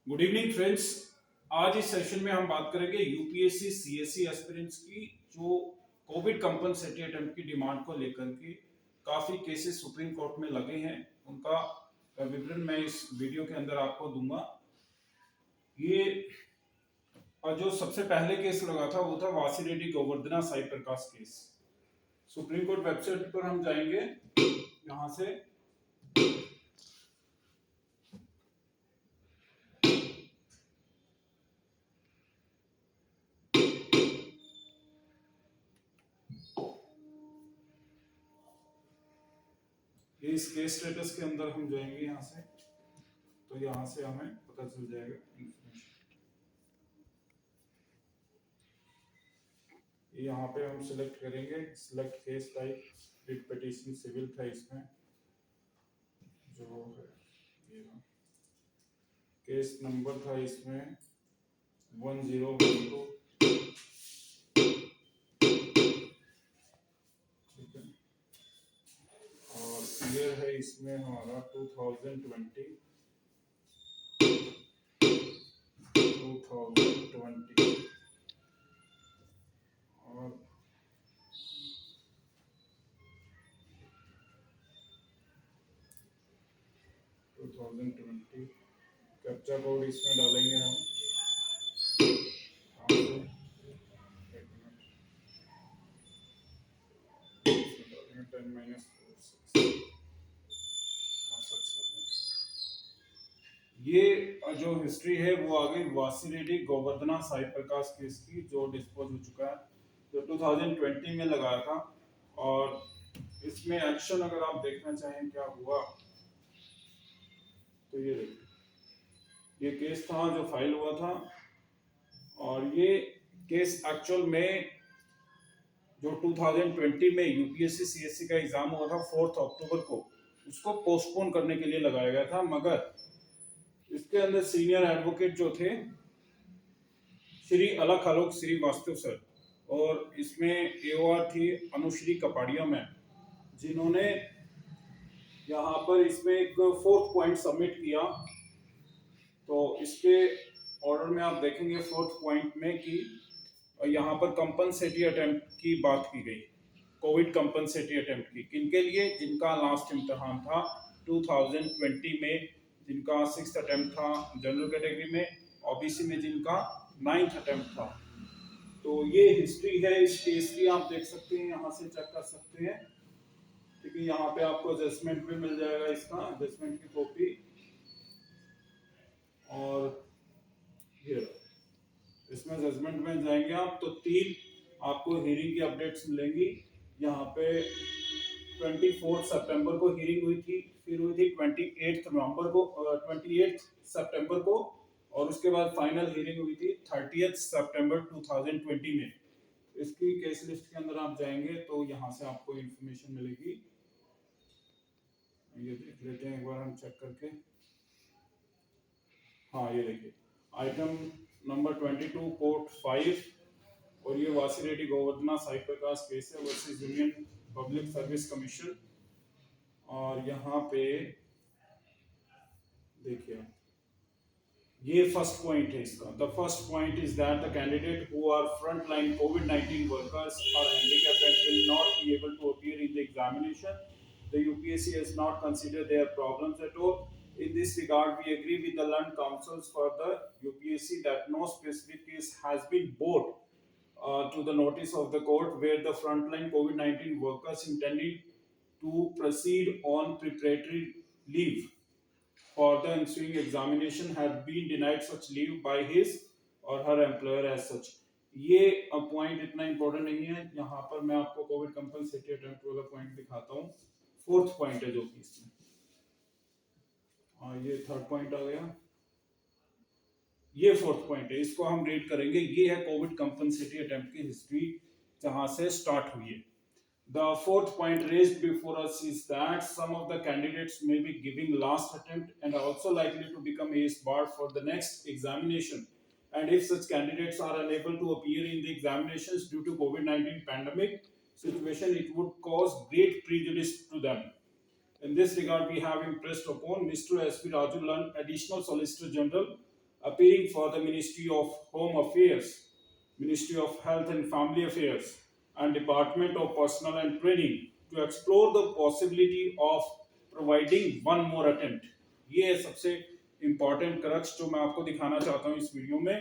Good evening friends. आज इस session में हम बात करेंगे यूपीएससी सीएससी एस्पिरेंट्स की जो कोविड कंपनसेटरी अटेम्प्ट की डिमांड को लेकर के काफी केसेस सुप्रीम कोर्ट में लगे हैं। उनका विवरण मैं इस वीडियो के अंदर आपको दूंगा। ये जो सबसे पहले केस लगा था वो था वासी Reddy Govardhana Sai Prakash case. Supreme court website पर हम जाएंगे, यहाँ से इस केस स्टेटस के अंदर हम जाएंगे, यहाँ से तो यहाँ से हमें पता चल जाएगा इंफॉर्मेशन। यहाँ पे हम सिलेक्ट करेंगे, select case type, writ petition civil था इसमें जो है, ये केस नंबर था इसमें 1012। ठीक है, और ईयर है इसमें हमारा 2020 और कैप्चा कोड इसमें डालेंगे हम। एक मिनट, 10-4 ये जो हिस्ट्री है वो आ गई वासी रेड्डी गोवर्धना साई प्रकाश केस की, जो डिस्पोज हो चुका है, जो 2020 में लगाया था। और इसमें एक्शन अगर आप देखना चाहें क्या हुआ तो ये देखिए, ये केस था जो फाइल हुआ था। और ये केस एक्चुअल में जो 2020 में यूपीएससी सीएससी का एग्जाम हुआ था 4 अक्टूबर को, उसको पोस्टपोन करने के लिए लगाया गया था। मगर इसके अंदर सीनियर एडवोकेट जो थे श्री अलख आलोक श्रीवास्तव सर, और इसमें एओआर थी अनुश्री कपाड़िया मैम, जिन्होंने यहाँ पर इसमें एक 4th पॉइंट सबमिट किया। तो इसके ऑर्डर में आप देखेंगे 4th पॉइंट में कि यहाँ पर कंपनसेटरी अटेम्प्ट की बात की गई, कोविड कंपनसेटरी अटेम्प्ट की। किनके लिए? जिनका लास्ट इम्तिहान था 2020 में, जिनका 6th अटेम्प्ट था जनरल कैटेगरी में, ओबीसी में जिनका 9th अटेम्प्ट था। तो ये हिस्ट्री है इस केस की, आप देख सकते हैं, यहाँ से चेक कर सकते हैं। क्योंकि यहाँ पे आपको जजमेंट भी मिल जाएगा, इसका जजमेंट की कॉपी। और ये इसमें जजमेंट में जाएंगे आप तो 3 आपको हीरिंग की अपडेट्स मिलेंगी। यहाँ पे 24 सितंबर को हीरिंग हुई थी, फिर हुई थी 28 नवंबर को, 28 सितंबर को, और उसके बाद फाइनल हीरिंग हुई थी 30 सितंबर 2020 में। इसकी केस लिस्ट के अंदर आप जाएंगे तो यहाँ से आपको इंफॉर्मेशन मिलेगी। ये देख लेते हैं एक बार हम चेक करके। हाँ, ये देखिए, आइटम नंबर 22 कोर्ट 5, और ये वासी रेड्डी गोवर्धना साई प्रकाश केस है versus Union Public Service Commission. और यहाँ पे देखिए, ये फर्स्ट पॉइंट है इसका। The first point is that the candidate who are front line कोविड-19 workers are handicapped and will not be able to appear in the examination. The UPSC has not considered their problems at all. In this regard, we agree with the learned counsels for the UPSC that no specific case has been brought to the notice of the court where the frontline COVID-19 workers intended to proceed on preparatory leave for the ensuing examination had been denied such leave by his or her employer as such. ये point इतना important नहीं है, यहाँ पर मैं आपको Covid compensatory attempt वाला point दिखाता हूँ। 4th पॉइंट है जो कि इसमें, ये 3rd पॉइंट आ गया, ये 4th पॉइंट है, इसको हम रीड करेंगे। ये है कोविड कंपनसेटरी अटेम्प्ट की हिस्ट्री जहां से स्टार्ट हुई है। The 4th point raised before us is that some of the candidates may be giving last attempt and are also likely to become ACE barred for the next examination. And if such candidates are unable to appear in the examinations due to COVID-19 pandemic situation, it would cause great prejudice to them. In this regard, we have impressed upon Mr. S. P. Raju Lal, Additional Solicitor General, appealing for the Ministry of Home Affairs, Ministry of Health and Family Affairs, and Department of Personnel and Training to explore the possibility of providing one more attempt. ये है सबसे important crux जो मैं आपको दिखाना चाहता हूँ इस वीडियो में।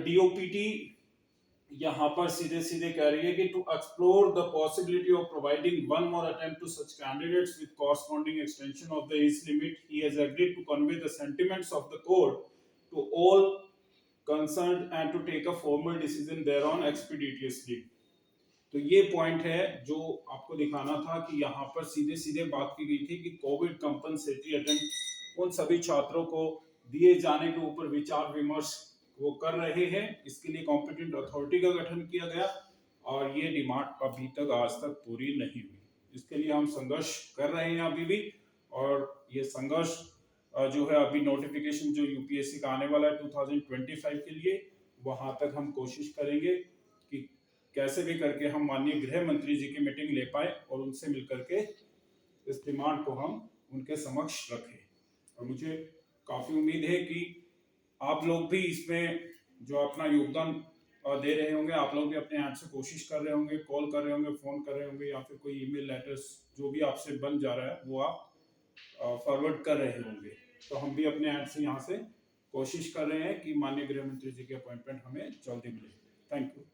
DOPT यहाँ पर सीधे सीधे कह रही है कि to explore the possibility of providing one more attempt to such candidates with corresponding extension of the age limit, he has agreed to convey the sentiments of the court to all concerned and to take a formal decision thereon expeditiously. तो ये point है जो आपको दिखाना था कि यहाँ पर सीधे सीधे बात की गई थी कि कोविड कंपनसेटरी अटेम्प्ट उन सभी छात्रों को दिए जाने के ऊपर विचार विमर्श वो कर रहे हैं। इसके लिए कॉम्पिटेंट अथॉरिटी का गठन किया गया और ये डिमांड अभी तक आज तक पूरी नहीं हुई। इसके लिए हम संघर्ष कर रहे हैं अभी भी, और ये संघर्ष जो है अभी नोटिफिकेशन जो यूपीएससी का आने वाला है 2025 के लिए, वहां तक हम कोशिश करेंगे कि कैसे भी करके हम माननीय गृह मंत्री जी की मीटिंग ले पाए और उनसे मिलकर के इस डिमांड को हम उनके समक्ष रखें। और मुझे काफी उम्मीद है कि आप लोग भी इसमें जो अपना योगदान दे रहे होंगे, आप लोग भी अपने हाथ से कोशिश कर रहे होंगे, कॉल कर रहे होंगे, फोन कर रहे होंगे, या फिर कोई ईमेल लेटर्स जो भी आपसे बन जा रहा है वो आप फॉरवर्ड कर रहे होंगे। तो हम भी अपने हाथ से यहाँ से कोशिश कर रहे हैं कि माननीय गृह मंत्री जी की अपॉइंटमेंट हमें जल्दी मिले। Thank you.